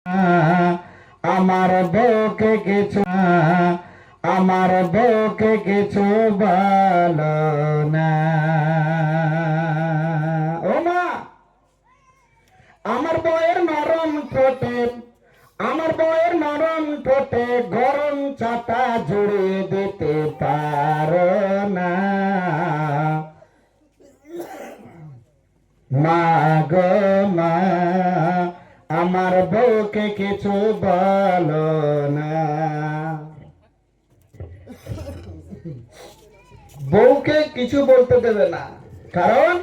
আমার বউকে কিছু আমার বউকে কিছু বলো না। ও মা, আমার বউয়ের নরম ঠোঁটে আমার বউয়ের নরম ঠোঁটে গরম চাটা জুড়িয়ে দিতে পারো না। মা গো মা, আমার বউকে কিছু বলো না। বউকে কিছু বলতে দেবে না, কারণ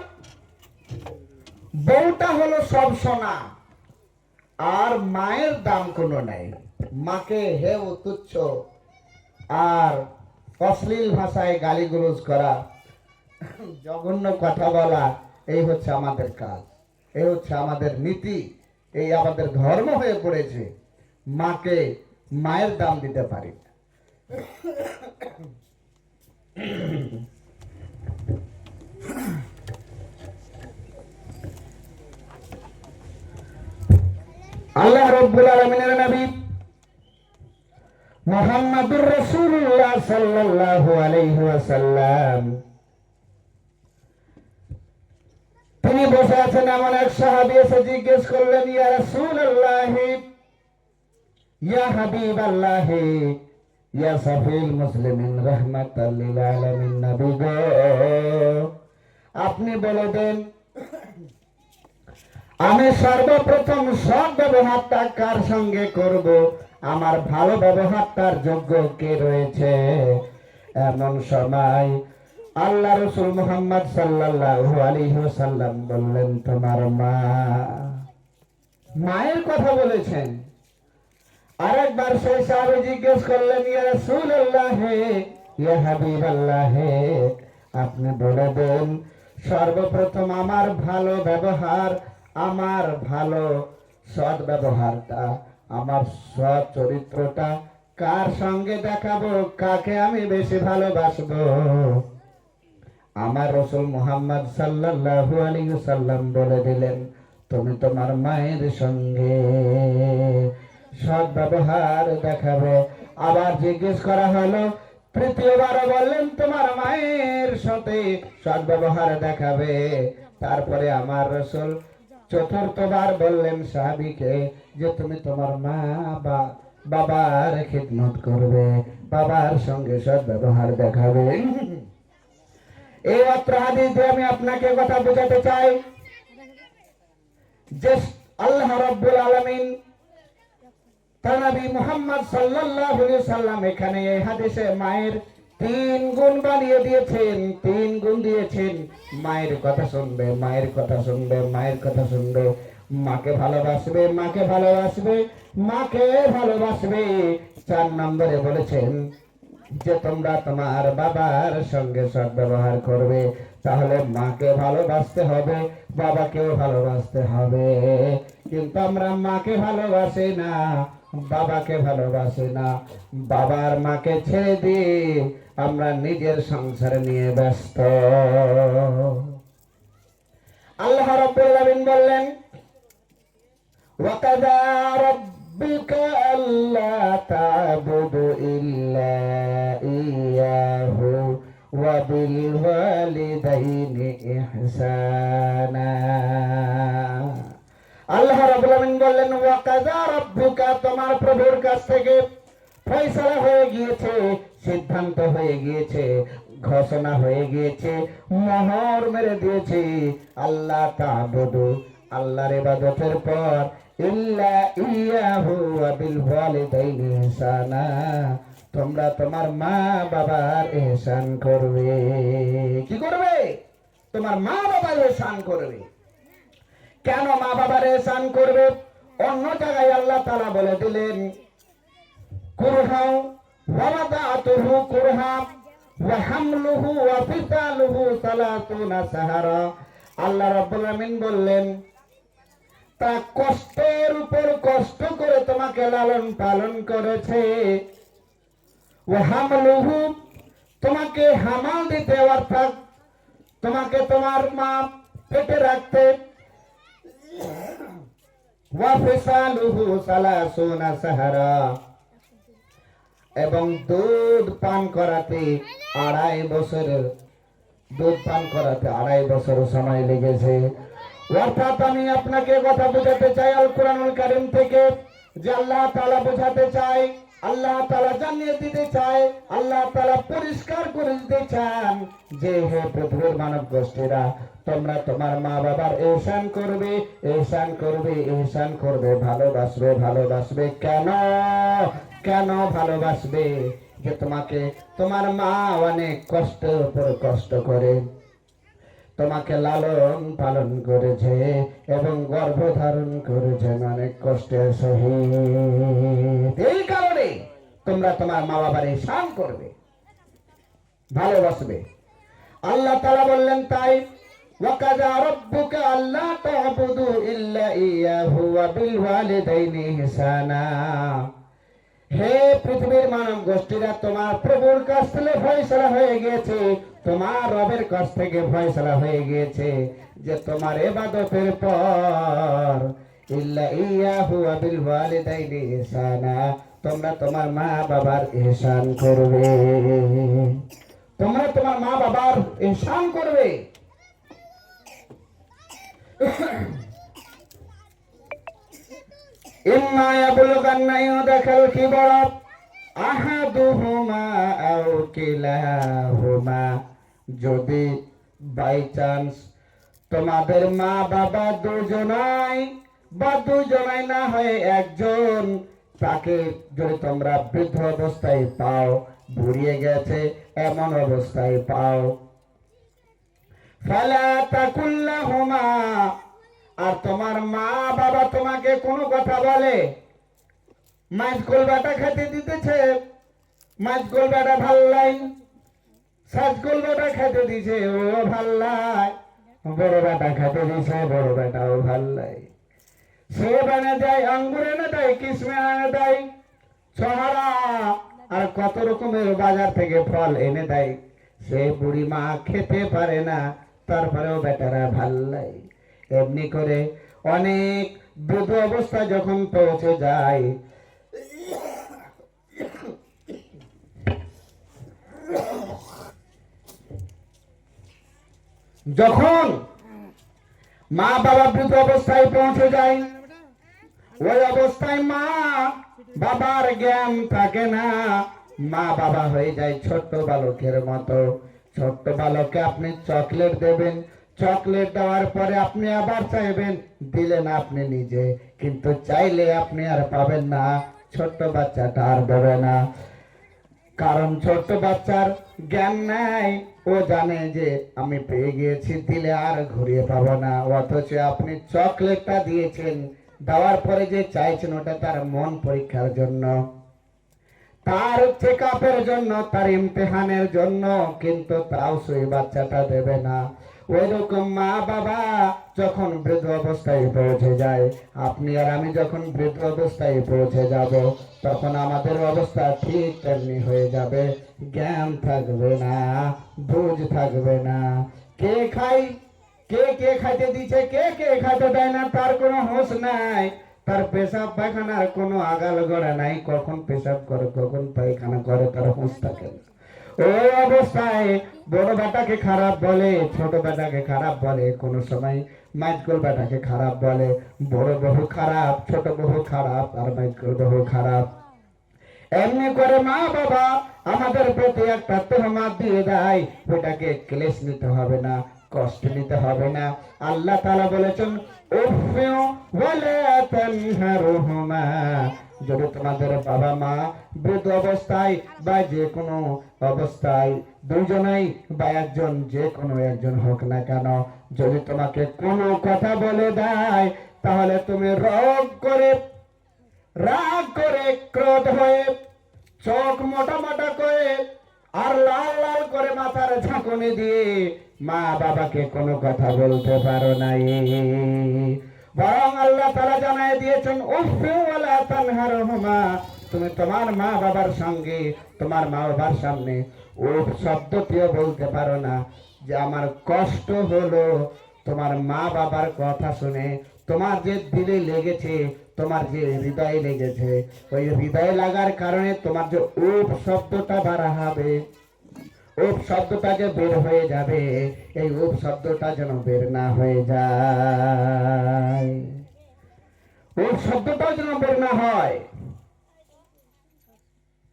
বউটা হলো সব সোনা, আর মায়ের দাম কোনো নাই। মাকে হেও তুচ্ছ আর অশ্লীল ভাষায় গালিগুলোজ করা, জঘন্য কথা বলা, এই হচ্ছে আমাদের কাজ, এই হচ্ছে আমাদের নীতি, এই আমাদের ধর্ম হয়ে পড়েছে। মাকে মায়ের দাম দিতে পারি না। আল্লাহ রাব্বুল আলামিনের নবী মুহাম্মদুর রাসূলুল্লাহ সাল্লাল্লাহু আলাইহি ওয়াসাল্লাম তিনি বসে আছেন, এমন এক সাহাবী এসে জিজ্ঞেস করলেন, ইয়া রাসূলুল্লাহ, ইয়া হাবিবাল্লাহ, ইয়া সাফিল মুসলিমিন রাহমাতাল লিল আলামিন, নবী গো আপনি বলে দেন, আমি সর্বপ্রথম সৎ ব্যবহারটা কার সঙ্গে করব? আমার ভালো ব্যবহারটার যোগ্য কে রয়েছে? এমন সময় আল্লাহ রাসূল মুহাম্মদ সাল্লাল্লাহু আলাইহি ওয়াসাল্লাম বললেন, তোমার মা। মায়ের কথা বলেছেন। আরেকবার সেই সাহাবী জিজ্ঞেস করলেন, ইয়া রাসূলুল্লাহ, ইয়া হাবিবাল্লাহ, আপনি বলে দেন সর্বপ্রথম আমার ভালো ব্যবহার, আমার ভালো সৎ ব্যবহারটা, আমার সৎ চরিত্রটা কার সঙ্গে দেখাবো? কাকে আমি বেশি ভালোবাসবো? আমার রাসূল মুহাম্মদ সাল্লাল্লাহু আলাইহি ওয়াসাল্লাম বলে দিলেন, তুমি তোমার মায়ের সঙ্গে সৎ ব্যবহার দেখাবে। আবার জিজ্ঞেস করা হলো, তৃতীয়বার বললেন, তোমার মায়ের সাথে সৎ ব্যবহার দেখাবে। তারপরে আমার রাসূল চতুর্থবার বললেন সাহাবীকে যে তুমি তোমার মা বা বাবার খিদমত করবে, বাবার সঙ্গে সৎ ব্যবহার দেখাবে। এই মাত্র হাদিস দিয়ে আমি আপনাকে কথা বোঝাতে চাই যে আল্লাহ রাব্বুল আলামিন তার নবী মুহাম্মদ সাল্লাল্লাহু আলাইহি সাল্লাম এখানে এই হাদিসে মায়ের 3 গুণ বানিয়ে দিয়েছেন, 3 গুণ দিয়েছেন। মায়ের কথা শুনবে, মায়ের কথা শুনবে, মায়ের কথা শুনবে, মাকে ভালোবাসবে, মাকে ভালোবাসবে, মাকে ভালোবাসবে। 4 নম্বরে বলেছেন যে তোমরা তোমার বাবার সঙ্গে সৎ ব্যবহার করবে। তাহলে মাকে ভালোবাসতে হবে, বাবাকেও ভালোবাসতে হবে। কিন্তু আমরা মাকে ভালোবাসি না, বাবাকে ভালোবাসি না। বাবার মাকে ছেড়ে দিয়ে আমরা নিজের সংসার নিয়ে ব্যস্ত। আল্লাহ রাব্বুল আলামিন বললেন, ওয়াকাযা রাব্বুকা আল্লা তা'বুদু ইল্লা ইয়াহু ওয়া বিল ওয়ালিদাইনি ইহসানা। আল্লাহ রাব্বুল আলামিন বললেন, ওয়াকাযা রাব্বুকা, তোমার প্রভুর কাছ থেকে ফয়সালা হয়ে গিয়েছে, সিদ্ধান্ত হয়ে গিয়েছে, ঘোষণা হয়ে গিয়েছে, মোহর মেরে দিয়েছে, আল্লাহ তা'বুদু, আল্লাহর ইবাদতের পর, ইল্লা ইয়াহু ওয়া বিল ওয়ালিদাইনি ইহসানা, তোমরা তোমার মা বাবার ইহসান করবে। কি করবে? তোমার মা বাবার ইহসান করবে। কেন মা বাবার ইহসান করবে? অন্য জায়গায় আল্লাহ তাআলা বলে দিলেন, কুরহা ওয়া ওয়াদাতুহু কুরহা ওয়া হামলুহু ওয়া ফিসালুহু 30 সাহারা। আল্লাহ রাব্বুল আলামিন বললেন, তা কষ্টের উপর কষ্ট করে তোমাকে লালন পালন করেছে। ওয়া হামলুহু, তোমাকে হামাল দিতে, অর্থাৎ তোমাকে তোমার মা পেটে রাখতে ওয়া ফিসালুহু সালাসুনা সাহারা, এবং দুধ পান করাতে 2.5 বছর সময় লেগেছে। অর্থাৎ আমি আপনাকে কথা বোঝাতে চাই আল কোরআনুল কারীম থেকে, যে আল্লাহ তাআলা বোঝাতে চাই, আল্লাহ তাআলা জানিয়ে দিতে চায়, আল্লাহ তাআলা পরিষ্কার করে দিতে চান যে হে পৃথিবীর মানব গোষ্ঠীরা, তোমরা তোমার মা বাবার ইহসান করবে, ইহসান করবে, ইহসান করবে, ভালোবাসবে। কেন কেন ভালোবাসবে? যে তোমাকে তোমার মা অনেক কষ্টের উপর কষ্ট করে তোমাকে লালন পালন করেছে এবং গর্ভধারণ করেছে অনেক কষ্টের সহিত। এই কারণে তোমরা তোমার মা বাবার ইহসান করবে, ভালোবাসবে। আল্লাহ তাআলা বললেন তাই, ওয়াকাযা রাব্বুকা আল্লা তা'বুদু ইল্লা ইয়াহু ওয়া বিল ওয়ালিদাইনি ইহসানা। হে পৃথিবীর মানব গোষ্ঠীরা, তোমার প্রভুর কাছ থেকে ফয়সালা হয়ে গিয়েছে, তোমার রবের কাছ থেকে ফয়সালা হয়ে গিয়েছে যে তোমার ইবাদতের পর ইল্লা ইয়াহু ওয়া বিল ওয়ালিদাইনি ইহসানা, তোমরা তোমার মা বাবার ইহসান করবে, তোমরা তোমার মা বাবার ইহসান করবে। ইম্মা ইয়াবলুগান্না ইনদাকাল কিবরা আহাদুহুমা আও কিলাহুমা, যদি বাই চান্স তোমাদের মা বাবা দুজনাই বা দুজনাই না হয় একজন, তাকে যদি তোমরা বৃদ্ধ অবস্থায় পাও, বুড়িয়ে গেছে এমন অবস্থায় পাও, ফালা তাকুল লাহুমা, আর তোমার মা বাবা তোমাকে কোনো কথা বলে, মাছ গোলবাটা খেতে দিতেছে, মাছ গোলবাটা ভাল লাই, সাজ গোলবাটা খেতে দিছে ও ভাল লাই, বড় বেটা খেতে দিছে বড় বেটাও ভাল লাই, সেব এনে দেয়, আঙ্গুর এনে দেয়, কিশমিশ এনে দেয়, ছহারা আর কত রকমের বাজার থেকে ফল এনে দেয়, সে বুড়ি মা খেতে পারে না, তারপরেও বেটারা ভাল লাই। এমনি করে অনেক বৃদ্ধ অবস্থা যখন পৌঁছে যায়, যখন মা বাবা বৃদ্ধ অবস্থায় পৌঁছে যায়, ওই অবস্থায় মা বাবার জ্ঞান থাকে না, মা বাবা হয়ে যায় ছোট্ট বালকের মতো। ছোট্ট বালককে আপনি চকলেট দেবেন, চকলেট দেওয়ার পরে আপনি আবার চাইবেন, দিলেন আপনি নিজে, কিন্তু চাইলে আপনি আর পাবেন না, ছোট্ট বাচ্চাটা আর দেবে না, কারণ ছোট্ট বাচ্চার জ্ঞান নাই, ও জানে যে আমি পেয়ে গিয়েছি, দিলে আর ঘুরিয়ে পাবো না। অথচ আপনি চকলেটটা দিয়েছেন, দেওয়ার পরে যে চাইছেন ওটা তার মন পরীক্ষার জন্য, তার চেক আপের জন্য, তার ইমতিহানের জন্য, কিন্তু তাও সেই বাচ্চাটা দেবে না। ওই রকম মা বাবা যখন বৃদ্ধ অবস্থায় পৌঁছে যায়, আপনি আর আমি যখন বৃদ্ধ অবস্থায় পৌঁছে যাব, তখন আমাদের অবস্থা ঠিক তেমনি হয়ে যাবে, জ্ঞান থাকবে না, বুঝ থাকবে না, কে খাই, কে খাইতে দিচ্ছে, কে খাইতে দেয় না, তার কোনো হোশ নাই, তার পেশাব পায়খানার কোনো আগাল গড়া নাই, কখন পেশাব করে কখন পায়খানা করে তার হোশ থাকে না। ওই অবস্থায় বড় বেটাকে খারাপ বলে, ছোট বেটাকে খারাপ বলে, কোন সময় মাইজকুল বেটাকে খারাপ বলে, বড় বহু খারাপ, ছোট বহু খারাপ, আর মাইজকুল বহু খারাপ। এমনি করে মা বাবা আমাদের প্রতি একটা তোহমাত দিয়ে দেয়, ওটাকে ক্লেশ নিতে হবে না, কষ্ট নিতে হবে না। আল্লাহ তাআলা বলেছেন, উফিউ ওয়ালা তানহারুহুমা, যদি তোমাদের বাবা মা বৃদ্ধ অবস্থায় বা যে কোনো অবস্থায়, দুজনেই বা একজন, যে কোনো একজন হোক না কেন, যদি তোমাকে কোনো কথা বলে দেয়, তাহলে তুমি রাগ করে ক্রোধ হয়ে, চোখ মোটা মোটা করে আর লাল লাল করে মাথার ঝাঁকুনি দিয়ে মা বাবাকে কোনো কথা বলতে পারো নাই, বরং আল্লাহ তাআলা জানায় দিয়েছেন, উফু ওয়ালা তানহারহুমা, তুমি তোমার মা বাবার সঙ্গে, তোমার মা বাবার সামনে উফ শব্দটিও বলতে পারো না, যে আমার কষ্ট হলো, তোমার মা বাবার কথা শুনে তোমার যে দিলে লেগেছে, তোমার যে হৃদয়ে লেগেছে, ওই হৃদয়ে লাগার কারণে তোমার যে উপ শব্দটা বার হবে, উপ শব্দটা যে বের হয়ে যাবে, এই উপ শব্দটা যেন বের না হয়ে যায়, উপ শব্দটাও যেন বের না হয়।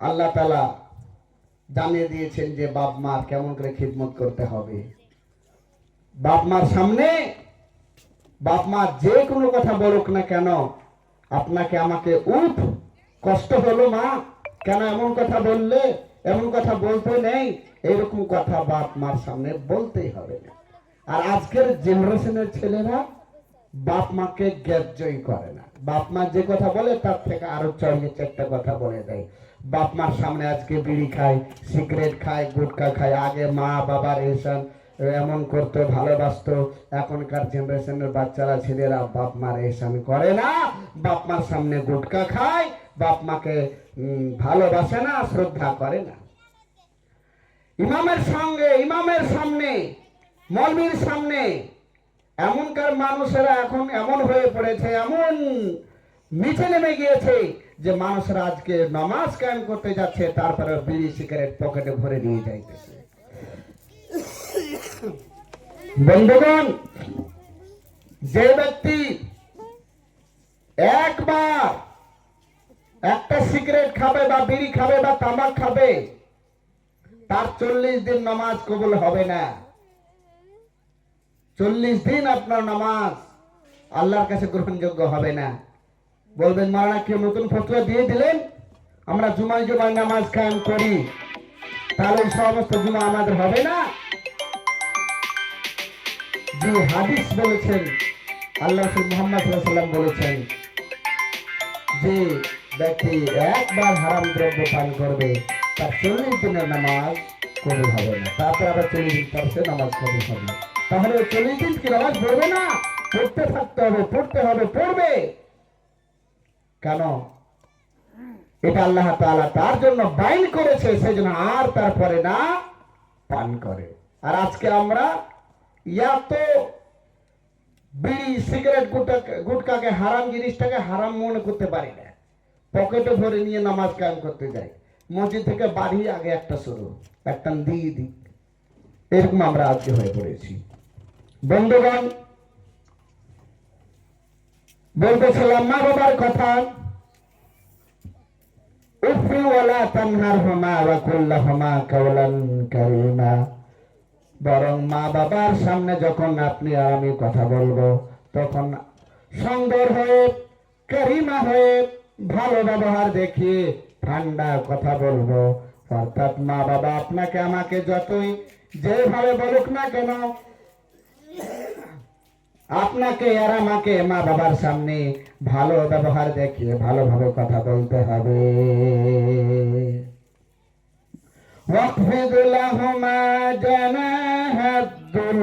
আল্লাহ তাআলা জানিয়ে দিয়েছেন যে বাপ মার কেমন করে খিদমত করতে হবে। বাপ মার সামনে বাপ মা যে কোনো কথা বলুক না কেন, আপনাকে আমাকে উফ কষ্ট হলো মা, কেন এমন কথা বললে, এমন কথা বলতে নেই, এরকম কথা বাপ মার সামনে বলতেই হবে না। আর আজকের জেনারেশনের ছেলেরা বাপ মাকে গ্রাহ্যই করে না। বাপ মা যে কথা বলে তার থেকে আরো 4-5টা কথা বলে দেয়। বাপ মার সামনে আজকে বিড়ি খায়, সিগারেট খায়, গুটখা খায়। আগে মা বাবার এহসান এমন করতো, ভালোবাসতো। এখনকার জেনারেশনের বাচ্চারা ছেলেরা বাপ মার এহসান করে না, বাপ মার সামনে গুটখা খায়, বাপ মাকে ভালোবাসে না, শ্রদ্ধা করে না। ইমামের সামনে, মৌলবীর সামনে এমনকার মানুষেরা এখন এমন হয়ে পড়েছে, এমন নিচে নেমে গিয়েছে যে মানুষরা আজকে নামাজ কায়েম করতে যাচ্ছে, তারপরে বিড়ি সিগারেট পকেটে ভরে নিয়ে যাইতেছে। বন্ধুগণ, যে ব্যক্তি একবার একটা সিগারেট খাবে বা বিড়ি খাবে বা তামাক খাবে, তার 40 দিন নামাজ কবুল হবে না। 40 দিন আপনার নামাজ আল্লাহর কাছে গ্রহণযোগ্য হবে না। বলবেন মাওলানা কি নতুন ফতোয়া দিয়ে দিলেন, আমরা জুমায় নামাজ কায়েম করি, তাহলে সমস্ত জুমা আমাদের হবে না? যে হাদিস বলেছেন, আল্লাহ মুহাম্মদ সাল্লাল্লাহু আলাইহি ওয়াসাল্লাম বলেছেন যে ব্যক্তি একবার হারাম দ্রব্য পান করবে, তার 40 দিনের নামাজ কবুল হবে না। তারপর আবার 40 দিন পর সে নামাজ কবুল হবে। তাহলে 40 দিন কি নামাজ পড়বে না? পড়তে থাকতে হবে, পড়বে। কেন? এটা আল্লাহ তাআলা তার জন্য বাইন করেছে, সেজন্য আর তারপরে না পান করে। আর আজকে আমরা তো বিড়ি সিগারেট গুটকাকে হারাম জিনিসটাকে হারাম মনে করতে পারি না, পকেটে ভরে নিয়ে নামাজ কায়েম করতে যাই। মসজিদ থেকে বাড়ি আগে একটা শুরু, একটা দিয়ে দিক, এরকম আমরা আজকে হয়ে পড়েছি। বন্ধুগণ, বলতেছিলাম মা বাবার কথা। উফি ওয়ালা তানহারহুমা ওয়া কুল লাহুমা কাওলান কারীমা। বরং মা বাবার সামনে যখন আপনি আর আমি কথা বলবো, তখন সুন্দর হয়ে, কারিমা হয়ে, ভালো ব্যবহার দেখিয়ে ঠান্ডা কথা বলবো। অর্থাৎ মা বাবা আপনাকে আমাকে যতই যেভাবে বলুক না কেন, আপনাকে আর আমাকে মা বাবার সামনে ভালো ব্যবহার দেখিয়ে ভালোভাবে কথা বলতে হবে। واخفض لهما جناح الذل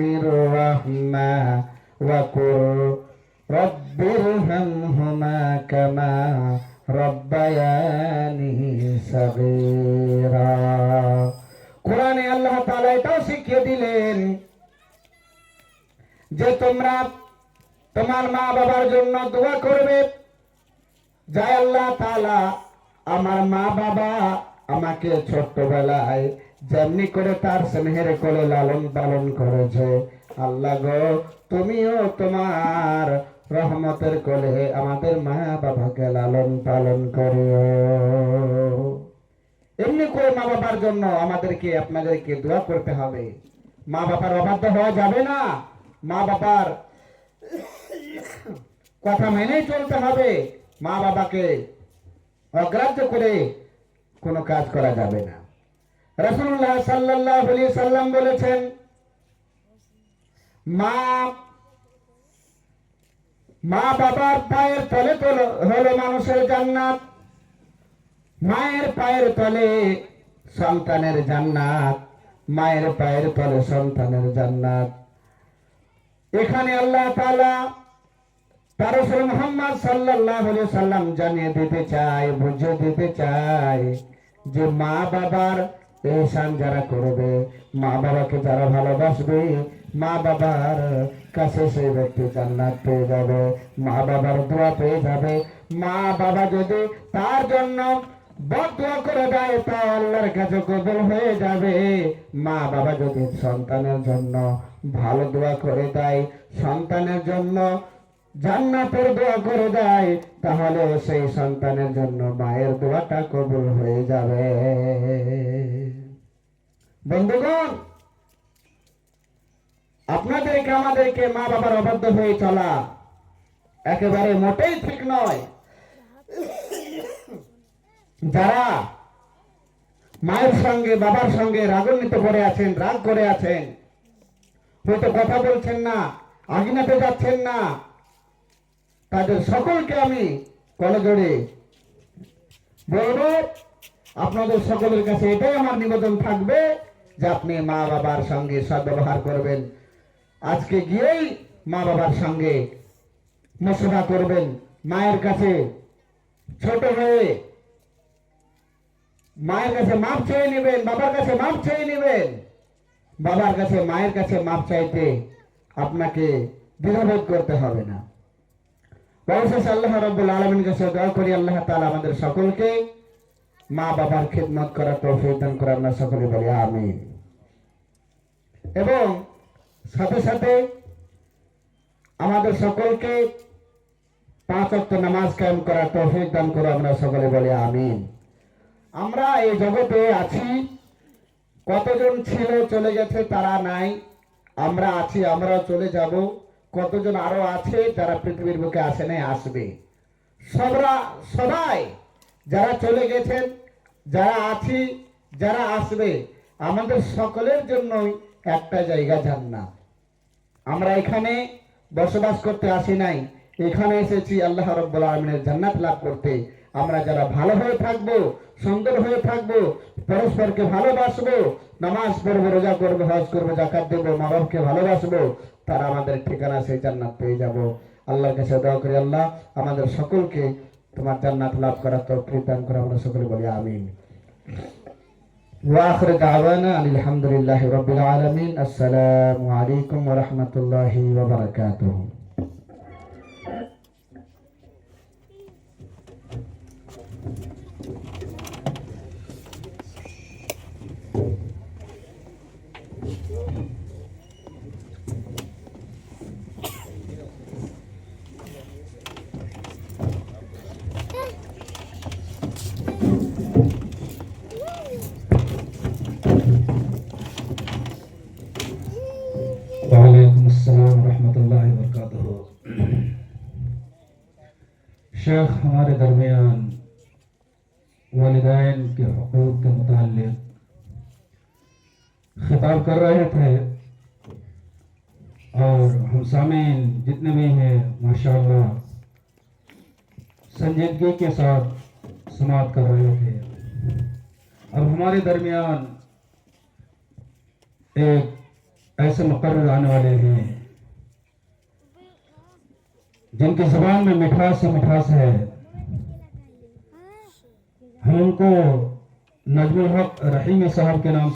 من الرحمة وقل رب ارحمهما كما ربياني صغيرا। কোরআনে আল্লাহ তাআলা এটাও শিখিয়ে দিলেন যে তোমরা তোমার মা বাবার জন্য দোয়া করবে, যাই আল্লাহ তাআলা আমার মা বাবা আমাকে ছোট্টবেলায় যেমনি করে তার স্নেহের কোলে লালন পালন করেছে, আল্লাহ গো তুমিও তোমার রহমতের কোলে আমাদের মা বাবাকে লালন পালন করিও। এমনি করে মা বাবার জন্য আমাদেরকে আপনাদেরকে দোয়া করতে হবে। মা বাবার অবাধ্য হওয়া যাবে না, মা বাবার কথা মেনেই চলতে হবে। মা বাবাকে অগ্রাহ্য করে কোনো কাজ করা যাবে না। রাসূলুল্লাহ সাল্লাল্লাহু আলাইহি সাল্লাম বলেছেন, মা বাবার পায়ের তলে হলো মানুষের জান্নাত, মায়ের পায়ের তলে সন্তানের জান্নাত, মায়ের পায়ের তলে সন্তানের জান্নাত। এখানে আল্লাহ তাআলা তার রাসূল মুহাম্মদ সাল্লাল্লাহু আলাইহি সাল্লাম জানিয়ে দিতে চায়, বুঝিয়ে দিতে চায় যে মা বাবার এহসান যারা করবে, মা বাবাকে যারা ভালোবাসবে, মা বাবার কাছে সেই ব্যক্তি জান্নাত পেয়ে যাবে, মা বাবার দোয়া পেয়ে যাবে। মা বাবা যদি তার জন্য বদদোয়া করে দেয় তা আল্লাহর কাছে কবুল হয়ে যাবে। মা বাবা যদি সন্তানের জন্য ভালো দোয়া করে দেয়, সন্তানের জন্য জান্নাতের দোয়া করে দেয়, তাহলে সেই সন্তানের জন্য মায়ের দোয়াটা কবুল হয়ে যাবে। বন্ধুগণ, আপনাদেরকে আমাদেরকে মা বাবার অবাধ্য হয়ে চলা একেবারে মোটেই ঠিক নয়। যারা মায়ের সঙ্গে বাবার সঙ্গে রাগান্বিত করে আছেন, রাগ করে আছেন, হয়তো কথা বলছেন না, আগিনাতে যাচ্ছেন না, তাদের সকলকে আমি কলজোড়ে বলবো, আপনাদের সকলের কাছে এটাই আমার নিবেদন থাকবে যে আপনি মা বাবার সঙ্গে সদ্ব্যবহার করবেন। আজকে গিয়েই মা বাবার সঙ্গে মুসাফা করবেন, মায়ের কাছে ছোট হয়ে মায়ের কাছে মাপ চেয়ে নেবেন, বাবার কাছে মাপ চেয়ে নেবেন। বাবার কাছে মায়ের কাছে মাপ চাইতে আপনাকে দ্বিধাবোধ করতে হবে না। অবশেষে আল্লাহ রাব্বুল আলামিনের কাছে দোয়া করি আল্লাহ তাআলা আমাদের সকলকে মা বাবার খিদমত করার তৌফিক দান করে, আমরা সকলে বলি আমিন। এবং সাথে সাথে আমাদের সকলকে 5 ওয়াক্ত নামাজ কায়েম করার তৌফিক দান করে, আমরা সকলে বলি আমিন। আমরা এই জগতে আছি, কতজন ছিল চলে গেছে তারা নাই, আমরা আছি, আমরাও চলে যাব। কতজন আরো আছে যারা পৃথিবীর বুকে আসে নাই, আসবে। সবাই যারা চলে গেছেন, যারা আছি, যারা আসবে, আমাদের সকলের জন্যই একটা জায়গা জান্নাত। আমরা এখানে বসবাস করতে আসি নাই, এখানে এসেছি আল্লাহ রাব্বুল আলামিনের জান্নাত লাভ করতে। আমরা যারা ভালো হয়ে থাকবো, সুন্দর হয়ে থাকবো, পরস্পরকে ভালোবাসবো, নামাজ পড়বো, রোজা করবো, হজ করবো, যাকাত দেবো, মা বাবাকে ভালোবাসবো, তারা আমাদের ঠিকানা সেই জান্নাত পেয়ে যাব। আল্লাহর কাছে দোয়া করি, আল্লাহ আমাদের সকলকে তোমার জান্নাত লাভ করার তৌফিক দান করে, আমরা সকলে বলি আমিন। ওয়া আখিরু দাওয়ানা আলহামদুলিল্লাহি রাব্বিল আলামিন। আসসালামু আলাইকুম ওয়া রাহমাতুল্লাহি ওয়া বারাকাতুহু। वालेकुम अस्सलाम रहमतुल्लाहि व बरकातहू। शेख हमारे दरमियान वालिदैन के हुकूक के मुताल्लिक खिताब कर रहे थे और हम सामीन जितने भी हैं माशाअल्लाह संजीदगी के साथ समाअत कर रहे थे। अब हमारे दरमियान एक ऐसे मुकर्रर आने वाले हैं जिनकी ज़बान में मिठास से मिठास है। हम उनको नजमुल हक रहीमी साहब के नाम